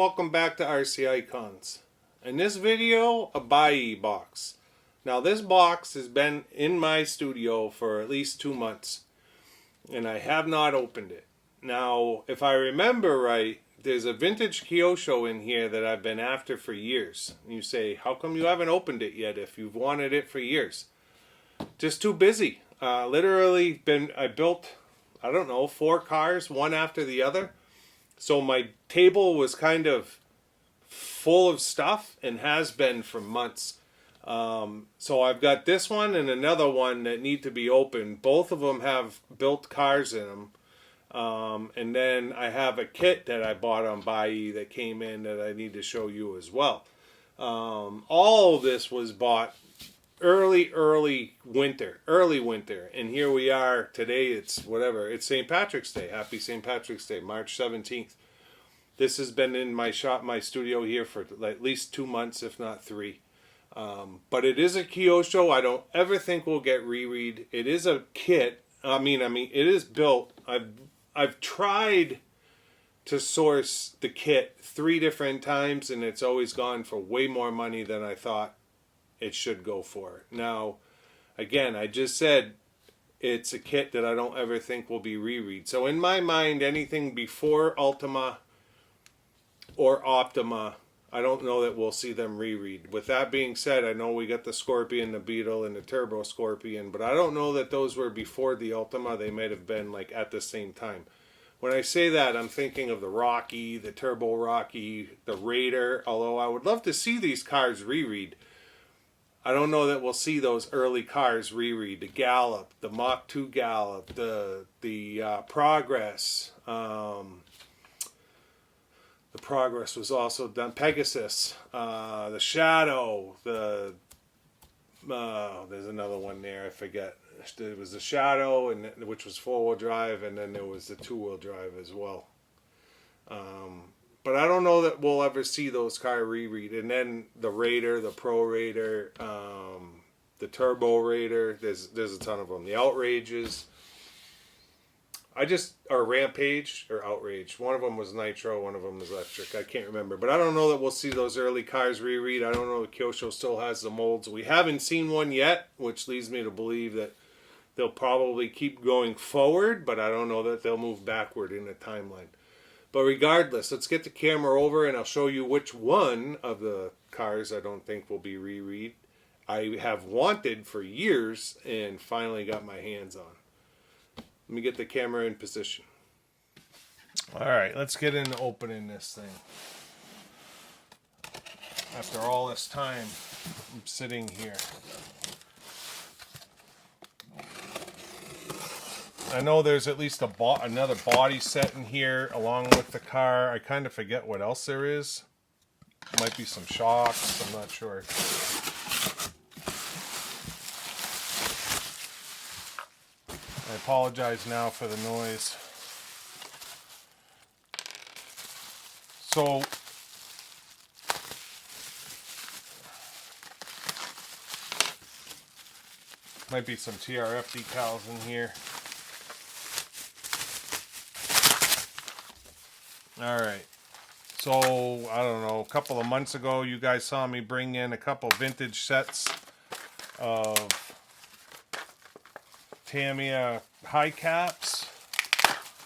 welcome back to RC Icons. In this video, a Buyee box. Now this box has been in my studio for at least 2 months and I have not opened it. Now if I remember right, there's a vintage Kyosho in here that I've been after for years. And you say, how come you haven't opened it yet if you've wanted it for years? Just too busy. I built, I don't know, 4 cars, one after the other. So my table was kind of full of stuff and has been for months. So I've got this one and another one that need to be opened. Both of them have built cars in them. And then I have a kit that I bought on Buyee that came in that I need to show you as well. All of this was bought early winter. And here we are today. It's whatever. It's St. Patrick's Day. Happy St. Patrick's Day, March 17th. This has been in my shop, my studio here for at least 2 months, if not 3. But it is a Kyosho. I don't ever think we'll get reread. It is a kit. I mean, it is built. I've tried to source the kit 3 different times, and it's always gone for way more money than I thought it should go for. Now, again, I just said it's a kit that I don't ever think will be reread. So in my mind, anything before Ultima or Optima, I don't know that we'll see them reread. With that being said, I know we got the Scorpion, the Beetle, and the Turbo Scorpion, but I don't know that those were before the Ultima. They might have been like at the same time. When I say that, I'm thinking of the Rocky, the Turbo Rocky, the Raider, although I would love to see these cars reread. I don't know that we'll see those early cars reread. The Gallop, the Mark II Gallop, the Progress. The Progress was also done. Pegasus, the Shadow, there's another one there, I forget. There was the Shadow, which was 4-wheel drive, and then there was the 2-wheel drive as well. But I don't know that we'll ever see those car reread. And then the Raider, the Pro Raider, the Turbo Raider. There's a ton of them. The Outrages. Or Rampage or Outrage. One of them was Nitro, one of them was Electric. I can't remember. But I don't know that we'll see those early cars reread. I don't know if Kyosho still has the molds. We haven't seen one yet, which leads me to believe that they'll probably keep going forward, but I don't know that they'll move backward in the timeline. But regardless, let's get the camera over and I'll show you which one of the cars I don't think will be reread. I have wanted for years and finally got my hands on. Let me get the camera in position. Alright, let's get into opening this thing. After all this time, I'm sitting here. I know there's at least another body set in here along with the car. I kind of forget what else there is. Might be some shocks, I'm not sure. I apologize now for the noise. So, might be some TRF decals in here. Alright, so I don't know, a couple of months ago you guys saw me bring in a couple vintage sets of Tamiya high caps.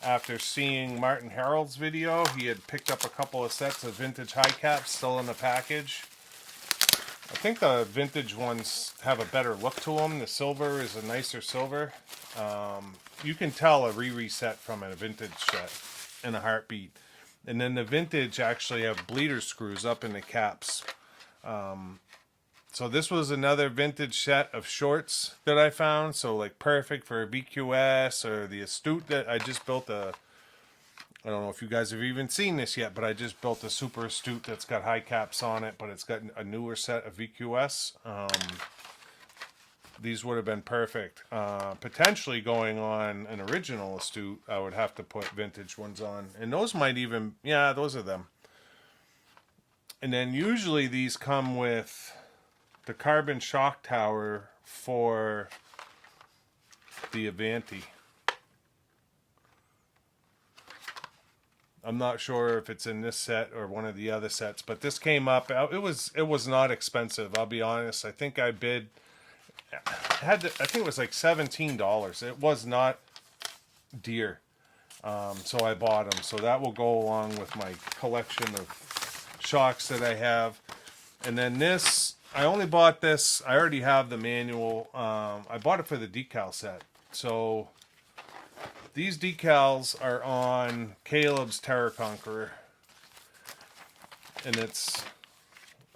After seeing Martin Harold's video, he had picked up a couple of sets of vintage high caps still in the package. I think the vintage ones have a better look to them. The silver is a nicer silver. You can tell a re-reset from a vintage set in a heartbeat. And then the vintage actually have bleeder screws up in the caps. So this was another vintage set of shorts that I found. So like perfect for a VQS or the Astute that I just built I don't know if you guys have even seen this yet, but I just built a Super Astute that's got high caps on it, but it's got a newer set of VQS. These would have been perfect. Potentially going on an original Astute, I would have to put vintage ones on. And those might even, yeah, those are them. And then usually these come with the carbon shock tower for the Avanti. I'm not sure if it's in this set or one of the other sets, but this came up. It was not expensive. I'll be honest. I think I bid. I think it was like $17. It was not dear. So I bought them. So that will go along with my collection of shocks that I have. And then this, I only bought this. I already have the manual. I bought it for the decal set. So these decals are on Caleb's Terror Conqueror. And it's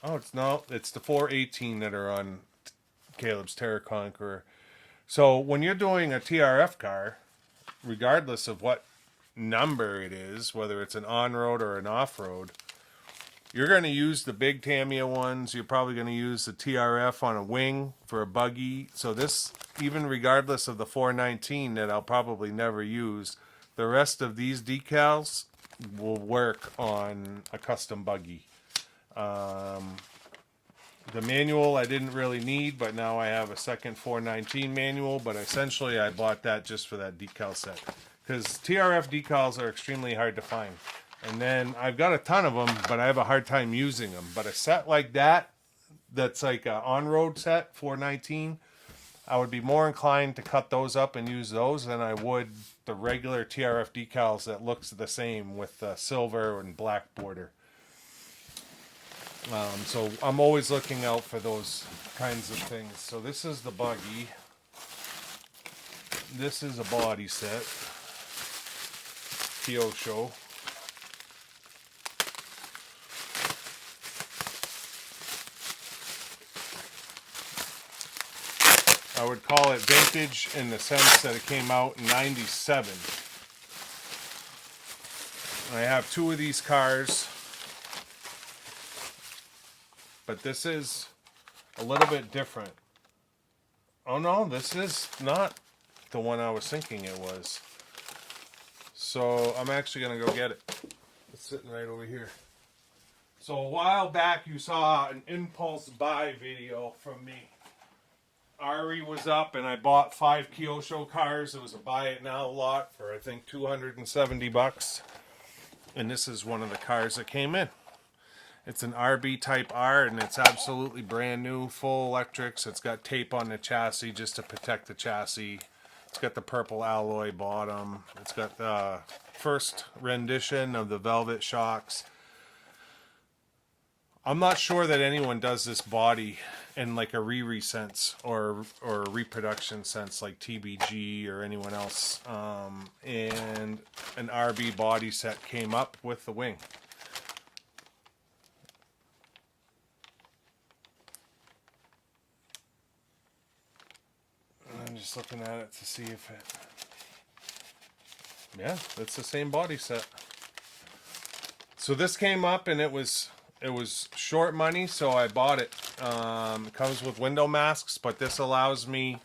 the 418 that are on Caleb's Terror Conqueror. So when you're doing a TRF car, regardless of what number it is, whether it's an on-road or an off-road, you're going to use the big Tamiya ones. You're probably going to use the TRF on a wing for a buggy. So this, even regardless of the 419 that I'll probably never use, the rest of these decals will work on a custom buggy. The manual I didn't really need, but now I have a second 419 manual, but essentially I bought that just for that decal set. Because TRF decals are extremely hard to find. And then I've got a ton of them, but I have a hard time using them. But a set like that, that's like an on-road set, 419, I would be more inclined to cut those up and use those than I would the regular TRF decals that looks the same with the silver and black border. So I'm always looking out for those kinds of things. So this is the buggy. This is a body set. Kyosho. I would call it vintage in the sense that it came out in '97. I have two of these cars, but this is a little bit different. Oh no, this is not the one I was thinking it was. So I'm actually going to go get it. It's sitting right over here. So a while back you saw an impulse buy video from me. Ari was up and I bought 5 Kyosho cars. It was a buy it now lot for I think $270. And this is one of the cars that came in. It's an RB Type R and it's absolutely brand new, full electrics. It's got tape on the chassis just to protect the chassis. It's got the purple alloy bottom. It's got the first rendition of the velvet shocks. I'm not sure that anyone does this body in like a re sense or a reproduction sense like TBG or anyone else. And an RB body set came up with the wing. I'm just looking at it to see if it... Yeah, it's the same body set. So this came up and it was short money, so I bought it. It comes with window masks, but this allows me...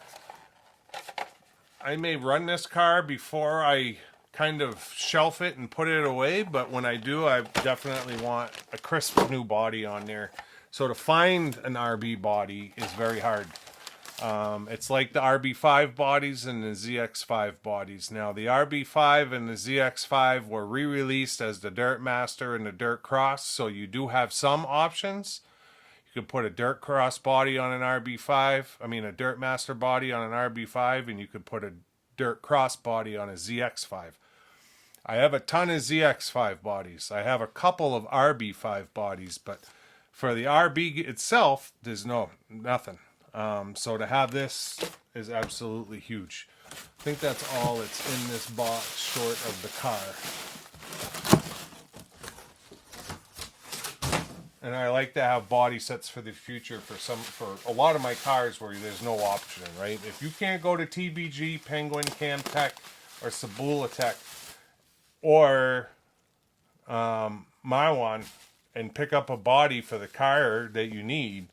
I may run this car before I kind of shelf it and put it away, but when I do, I definitely want a crisp new body on there. So to find an RB body is very hard. It's like the RB5 bodies and the ZX5 bodies. Now, the RB5 and the ZX5 were re-released as the Dirt Master and the Dirt Cross, so you do have some options. You could put a Dirt Cross body on an RB5, a Dirt Master body on an RB5, and you could put a Dirt Cross body on a ZX5. I have a ton of ZX5 bodies. I have a couple of RB5 bodies, but for the RB itself, there's nothing. So to have this is absolutely huge. I think that's all that's in this box short of the car. And I like to have body sets for the future for a lot of my cars where there's no option, right? If you can't go to TBG, Penguin, Camtech, or Sabulatech, or Maiwan, and pick up a body for the car that you need,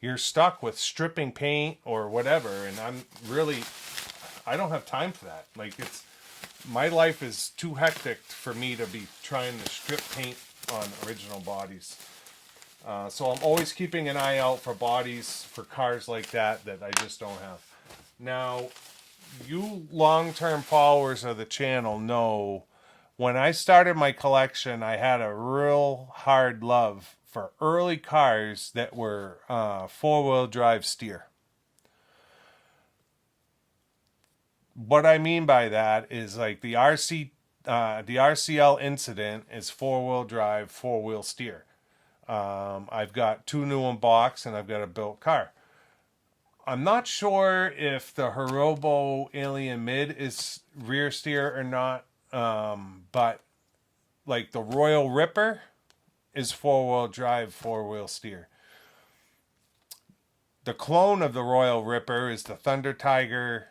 you're stuck with stripping paint or whatever, and I don't have time for that. Like, my life is too hectic for me to be trying to strip paint on original bodies. So I'm always keeping an eye out for bodies for cars like that I just don't have. Now, you long-term followers of the channel know When I started my collection, I had a real hard love for early cars that were four-wheel drive steer. What I mean by that is like the RCL incident is four-wheel drive, four-wheel steer. I've got two new unbox and I've got a built car. I'm not sure if the Hirobo Alien Mid is rear steer or not, but like the Royal Ripper is four-wheel drive, four-wheel steer. The clone of the Royal Ripper is the Thunder Tiger,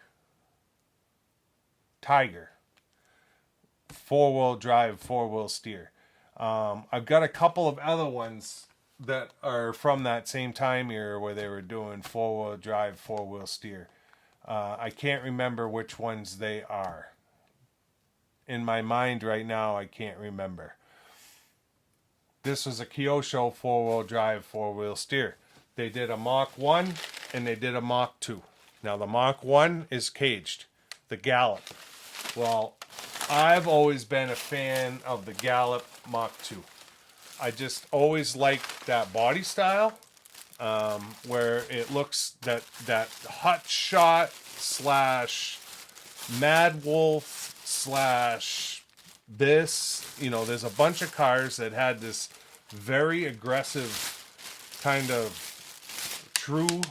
four-wheel drive, four-wheel steer. I've got a couple of other ones that are from that same time era where they were doing four-wheel drive, four-wheel steer. I can't remember which ones they are. In my mind right now, I can't remember. This was a Kyosho four-wheel drive, four-wheel steer. They did a Mach 1 and they did a Mach 2. Now the Mach 1 is caged. The Gallop. Well, I've always been a fan of the Gallop Mark II. I just always liked that body style, where it looks that hot shot slash Mad Wolf slash this. You know, there's a bunch of cars that had this very aggressive kind of true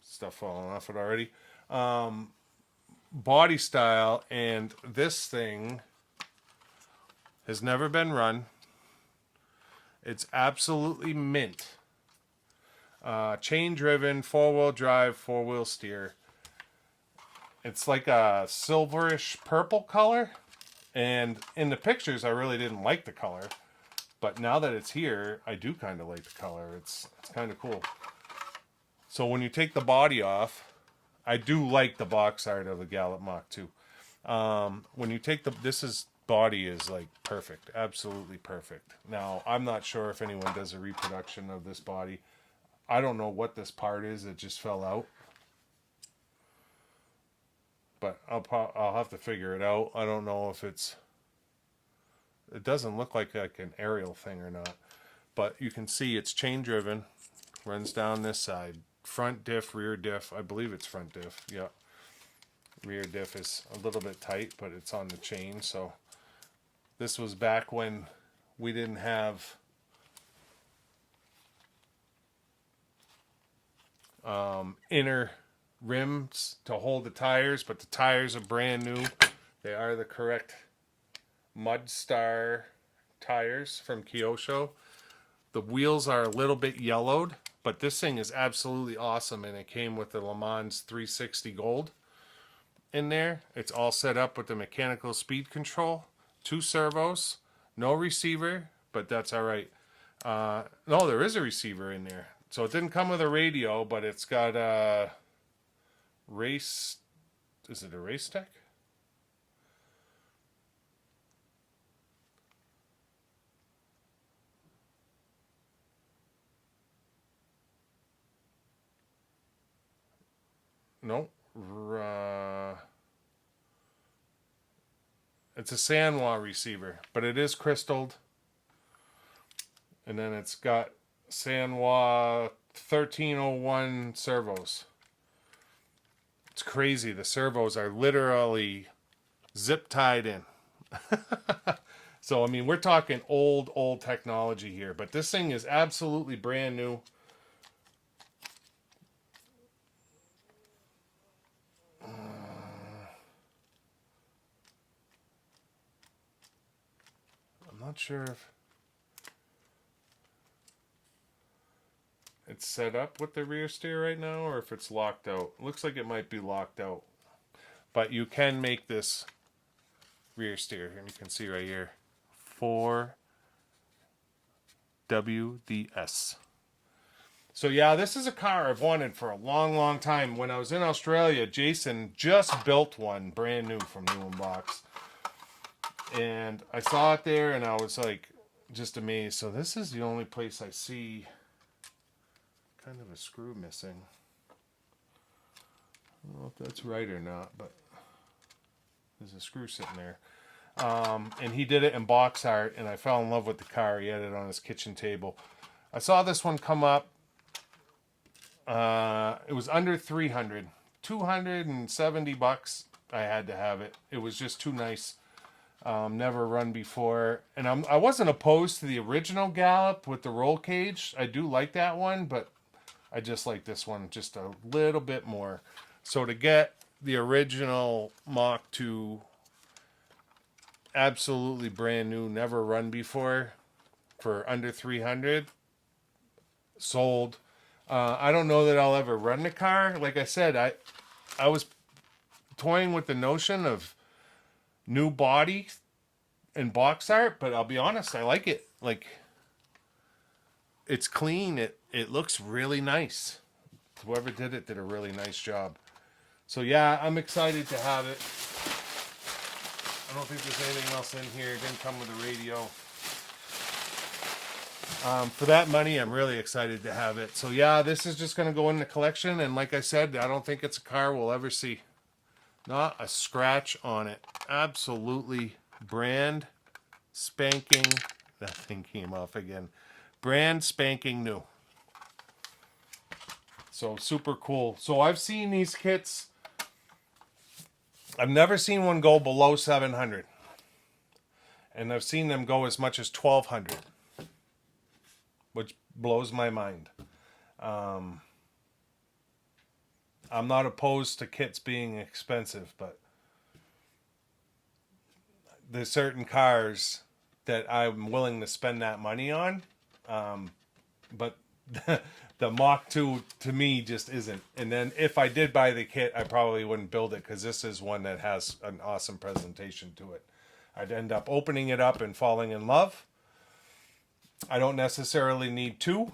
stuff falling off it already. Body style, and this thing has never been run. It's absolutely mint. Chain driven, four-wheel drive, four-wheel steer. It's like a silverish purple color, and in the pictures I really didn't like the color, but now that it's here I do kind of like the color. It's kind of cool. So when you take the body off, I do like the box art of the Gallop Mark II. When you take body is like perfect, absolutely perfect. Now, I'm not sure if anyone does a reproduction of this body. I don't know what this part is. It just fell out. But I'll have to figure it out. I don't know if it doesn't look like an aerial thing or not. But you can see it's chain driven, runs down this side. Front diff, rear diff. I believe it's front diff. Yeah. Rear diff is a little bit tight, but it's on the chain. So this was back when we didn't have inner rims to hold the tires, but the tires are brand new. They are the correct Mudstar tires from Kyosho. The wheels are a little bit yellowed, but this thing is absolutely awesome, and it came with the Le Mans 360 Gold in there. It's all set up with the mechanical speed control, 2 servos, no receiver, but that's all right. No, there is a receiver in there. So it didn't come with a radio, but it's got a race. Is it a race tech? No. It's a Sanwa receiver, but it is crystalled. And then it's got Sanwa 1301 servos. It's crazy. The servos are literally zip tied in. So, I mean, we're talking old technology here, but this thing is absolutely brand new. I'm not sure if it's set up with the rear steer right now or if it's locked out. Looks like it might be locked out. But you can make this rear steer, and you can see right here, 4WDS. So yeah, this is a car I've wanted for a long time. When I was in Australia, Jason just built one brand new from New Unbox. And I saw it there and I was like just amazed. So this is the only place I see kind of a screw missing. I don't know if that's right or not, but There's a screw sitting there. And he did it in box art, and I fell in love with the car. He had it on his kitchen table. I saw this one come up. It was under 300, $270. I had to have it. It was just too nice. Never run before, and I wasn't opposed to the original Gallop with the roll cage. I do like that one, but I just like this one just a little bit more. So to get the original Mach II, absolutely brand new, never run before, for under 300, sold. I don't know that I'll ever run the car. Like I said, I was toying with the notion of new body and box art, but I'll be honest, I like it. Like, it's clean. It looks really nice. Whoever did it did a really nice job. So yeah, I'm excited to have it. I don't think there's anything else in here. It didn't come with a radio. For that money, I'm really excited to have it. So yeah, this is just going to go in the collection. And like I said, I don't think it's a car we'll ever see. Not a scratch on it. Absolutely brand spanking. That thing came off again. Brand spanking new. So super cool. So I've seen these kits. I've never seen one go below 700. And I've seen them go as much as 1,200. Which blows my mind. I'm not opposed to kits being expensive, but there's certain cars that I'm willing to spend that money on. But the Mach II to me just isn't. And then if I did buy the kit, I probably wouldn't build it because this is one that has an awesome presentation to it. I'd end up opening it up and falling in love. I don't necessarily need two.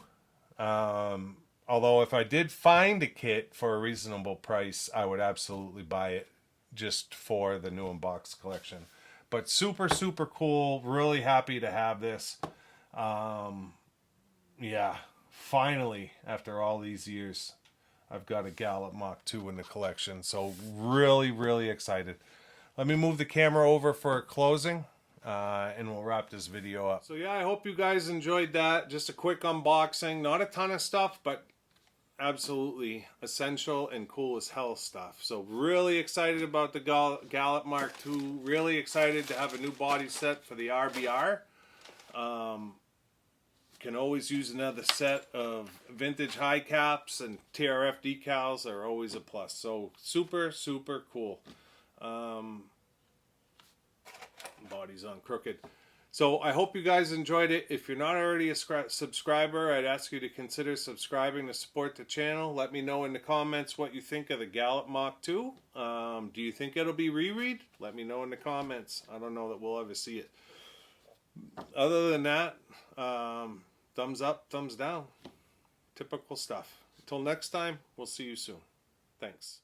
Although if I did find a kit for a reasonable price, I would absolutely buy it just for the new unbox collection. But super, super cool. Really happy to have this. Yeah, finally, after all these years, I've got a Gallop Mark II in the collection. So really, really excited. Let me move the camera over for a closing. And we'll wrap this video up. So yeah, I hope you guys enjoyed that. Just a quick unboxing. Not a ton of stuff, but absolutely essential and cool as hell stuff. So really excited about the Gallop Mark II. Really excited to have a new body set for the RBR. Can always use another set of vintage high caps, and TRF decals are always a plus. So super, super cool. Body's on crooked. So I hope you guys enjoyed it. If you're not already a subscriber, I'd ask you to consider subscribing to support the channel. Let me know in the comments what you think of the Gallop Mark II. Do you think it'll be reread? Let me know in the comments. I don't know that we'll ever see it. Other than that, thumbs up, thumbs down. Typical stuff. Until next time, we'll see you soon. Thanks.